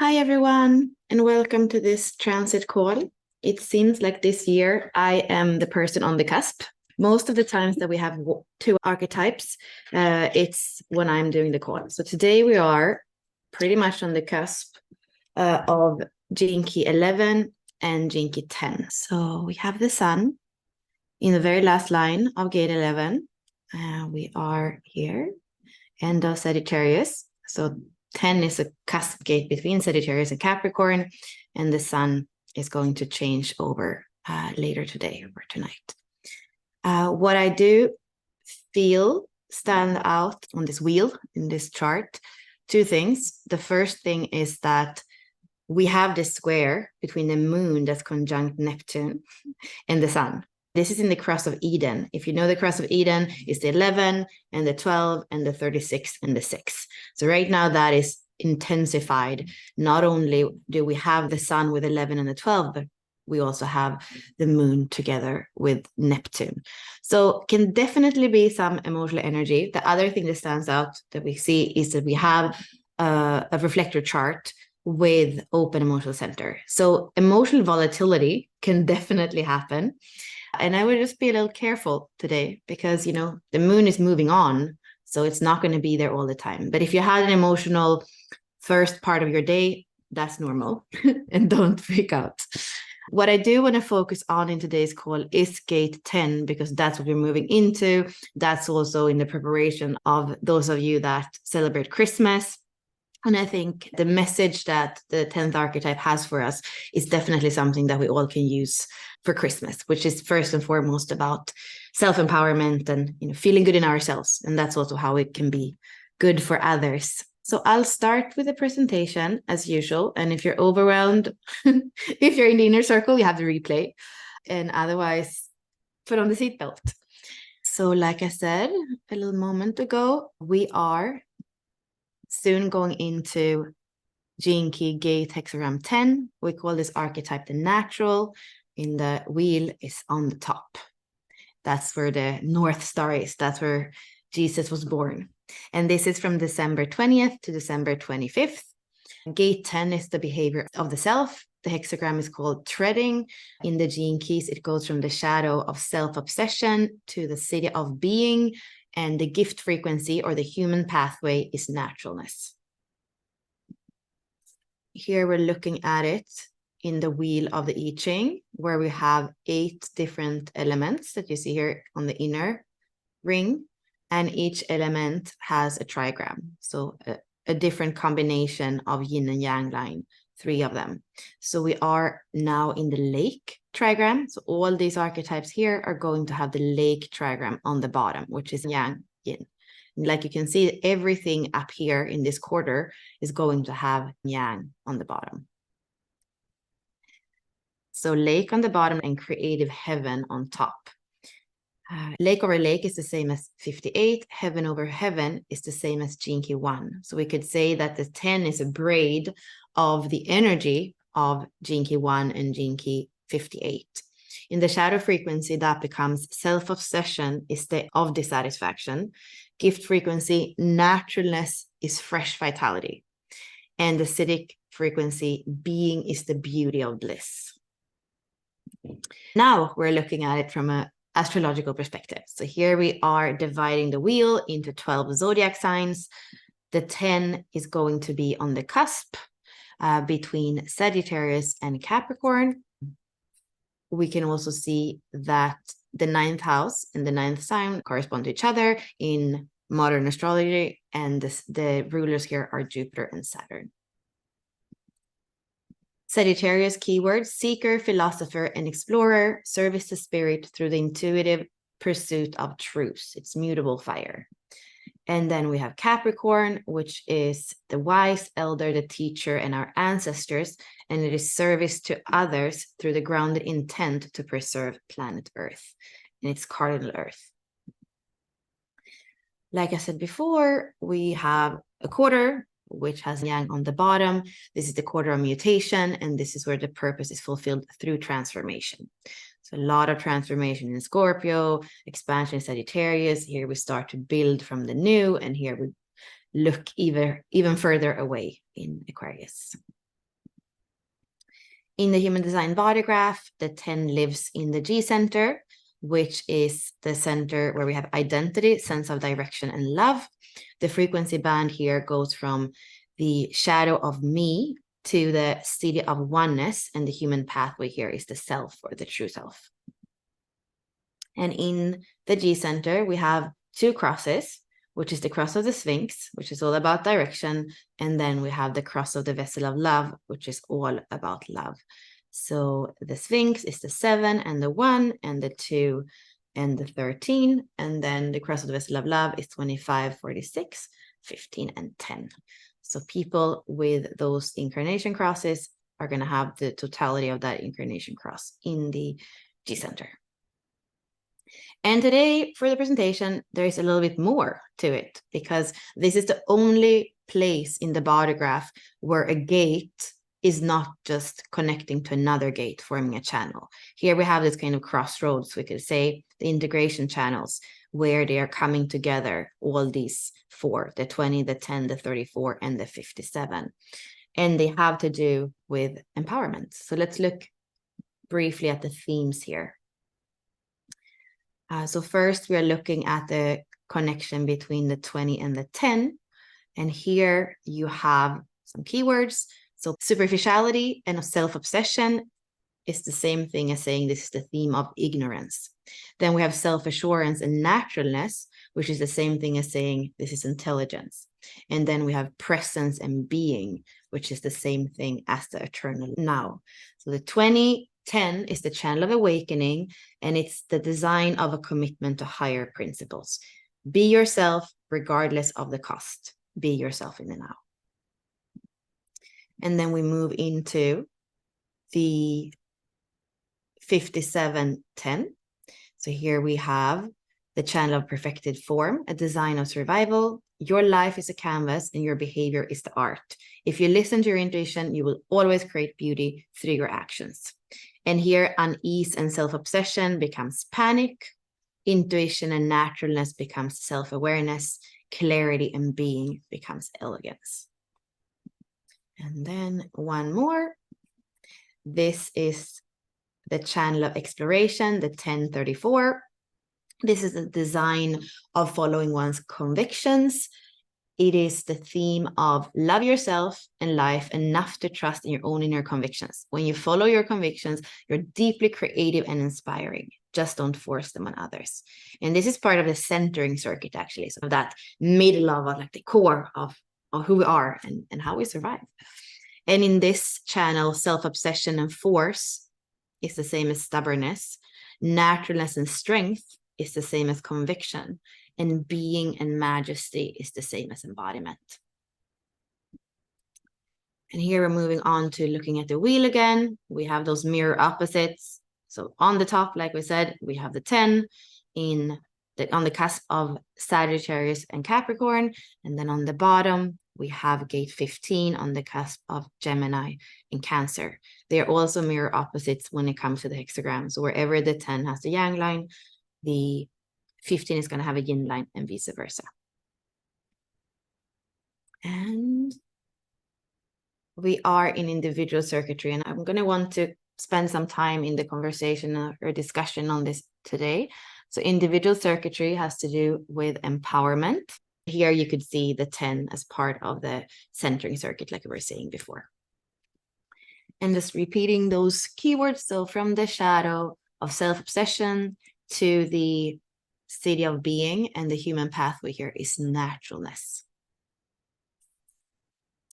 Hi, everyone, and welcome to this transit call. It seems like this year I am the person on the cusp. Most of the times that we have two archetypes, it's when I'm doing the call. So today we are pretty much on the cusp of gene key 11 and gene key 10. So we have the sun in the very last line of gate 11. We are here, end of Sagittarius. So 10 is a cusp gate between Sagittarius and Capricorn, and the sun is going to change over later today or tonight. What I do feel stand out on this wheel in this chart, two things. The first thing is that we have this square between the moon that's conjunct Neptune and the sun. This is in the cross of Eden. If you know the cross of Eden, it's the 11 and the 12 and the 36 and the 6. So right now that is intensified. Not only do we have the sun with 11 and the 12, but we also have the moon together with Neptune. So can definitely be some emotional energy. The other thing that stands out that we see is that we have a reflector chart with open emotional center. So emotional volatility can definitely happen. And I would just be a little careful today because, you know, the moon is moving on. So it's not going to be there all the time. But if you had an emotional first part of your day, that's normal and don't freak out. What I do want to focus on in today's call is gate 10, because that's what we're moving into. That's also in the preparation of those of you that celebrate Christmas. And I think the message that the 10th archetype has for us is definitely something that we all can use for Christmas, which is first and foremost about self-empowerment and, you know, feeling good in ourselves. And that's also how it can be good for others. So I'll start with the presentation as usual. And if you're overwhelmed, if you're in the inner circle, you have the replay. And otherwise, put on the seatbelt. So like I said a little moment ago, we are soon going into gene key gate hexagram 10. We call this archetype the natural. In the wheel is on the top. That's where the North Star is. That's where Jesus was born. And this is from December 20th to December 25th. Gate 10 is the behavior of the self. The hexagram is called treading. In the gene keys, it goes from the shadow of self-obsession to the city of being. And the gift frequency or the human pathway is naturalness. Here we're looking at it in the wheel of the I Ching, where we have 8 different elements that you see here on the inner ring. And each element has a trigram. So a different combination of yin and yang line, 3 of them. So we are now in the lake trigram. So all these archetypes here are going to have the lake trigram on the bottom, which is yang, yin. And like you can see, everything up here in this quarter is going to have yang on the bottom. So lake on the bottom and creative heaven on top. Lake over lake is the same as 58. Heaven over heaven is the same as gene key 1. So we could say that the 10 is a braid of the energy of gene key 1 and gene key 58. In the shadow frequency, that becomes self-obsession is the of dissatisfaction. Gift frequency, naturalness is fresh vitality. And the acidic frequency, being is the beauty of bliss. Now we're looking at it from an astrological perspective. So here we are dividing the wheel into 12 zodiac signs. The 10 is going to be on the cusp between Sagittarius and Capricorn. We can also see that the 9th house and the 9th sign correspond to each other in modern astrology, and the rulers here are Jupiter and Saturn. Sagittarius keywords: seeker, philosopher, and explorer, service to spirit through the intuitive pursuit of truth. It's mutable fire. And then we have Capricorn, which is the wise elder, the teacher, and our ancestors. And it is service to others through the grounded intent to preserve planet Earth. And it's cardinal Earth. Like I said before, we have a quarter, which has yang on the bottom. This is the quarter of mutation, and this is where the purpose is fulfilled through transformation. So a lot of transformation in Scorpio, expansion in Sagittarius. Here we start to build from the new, and here we look even further away in Aquarius. In the human design body graph, the 10 lives in the G center, which is the center where we have identity, sense of direction, and love. The frequency band here goes from the shadow of me to the city of oneness, and the human pathway here is the self, or the true self. And in the G center, we have 2 crosses, which is the cross of the Sphinx, which is all about direction. And then we have the cross of the vessel of love, which is all about love. So the Sphinx is the 7 and the 1 and the 2 and the 13. And then the cross of the vessel of love is 25, 46, 15, and 10. So people with those incarnation crosses are going to have the totality of that incarnation cross in the G center. And today for the presentation, there is a little bit more to it, because this is the only place in the body graph where a gate is not just connecting to another gate, forming a channel. Here we have this kind of crossroads, we could say, the integration channels, where they are coming together, all these 4, the 20, the 10, the 34, and the 57. And they have to do with empowerment. So let's look briefly at the themes here. So first, we are looking at the connection between the 20 and the 10. And here you have some keywords. So superficiality and self-obsession is the same thing as saying this is the theme of ignorance. Then we have self-assurance and naturalness, which is the same thing as saying this is intelligence. And then we have presence and being, which is the same thing as the eternal now. So the 2010 is the channel of awakening, and it's the design of a commitment to higher principles. Be yourself regardless of the cost. Be yourself in the now. And then we move into the 5710. So here we have the channel of perfected form, a design of survival. Your life is a canvas and your behavior is the art. If you listen to your intuition, you will always create beauty through your actions. And here, unease and self-obsession becomes panic. Intuition and naturalness becomes self-awareness. Clarity and being becomes elegance. And then one more. This is the channel of exploration, the 1034. This is the design of following one's convictions. It is the theme of love yourself and life enough to trust in your own inner convictions. When you follow your convictions, you're deeply creative and inspiring. Just don't force them on others. And this is part of the centering circuit, actually. So that middle of like the core of who we are and how we survive. And in this channel, self-obsession and force is the same as stubbornness. Naturalness and strength is the same as conviction. And being and majesty is the same as embodiment. And here we're moving on to looking at the wheel again. We have those mirror opposites. So on the top, like we said, we have the 10 on the cusp of Sagittarius and Capricorn. And then on the bottom, we have gate 15 on the cusp of Gemini and Cancer. They are also mirror opposites when it comes to the hexagram. So wherever the 10 has the yang line, the 15 is going to have a yin line and vice versa. And we are in individual circuitry, and I'm going to want to spend some time in the conversation or discussion on this today. So individual circuitry has to do with empowerment. Here you could see the 10 as part of the centering circuit, like we were saying before. And just repeating those keywords. So from the shadow of self-obsession to the city of being, and the human pathway here is naturalness.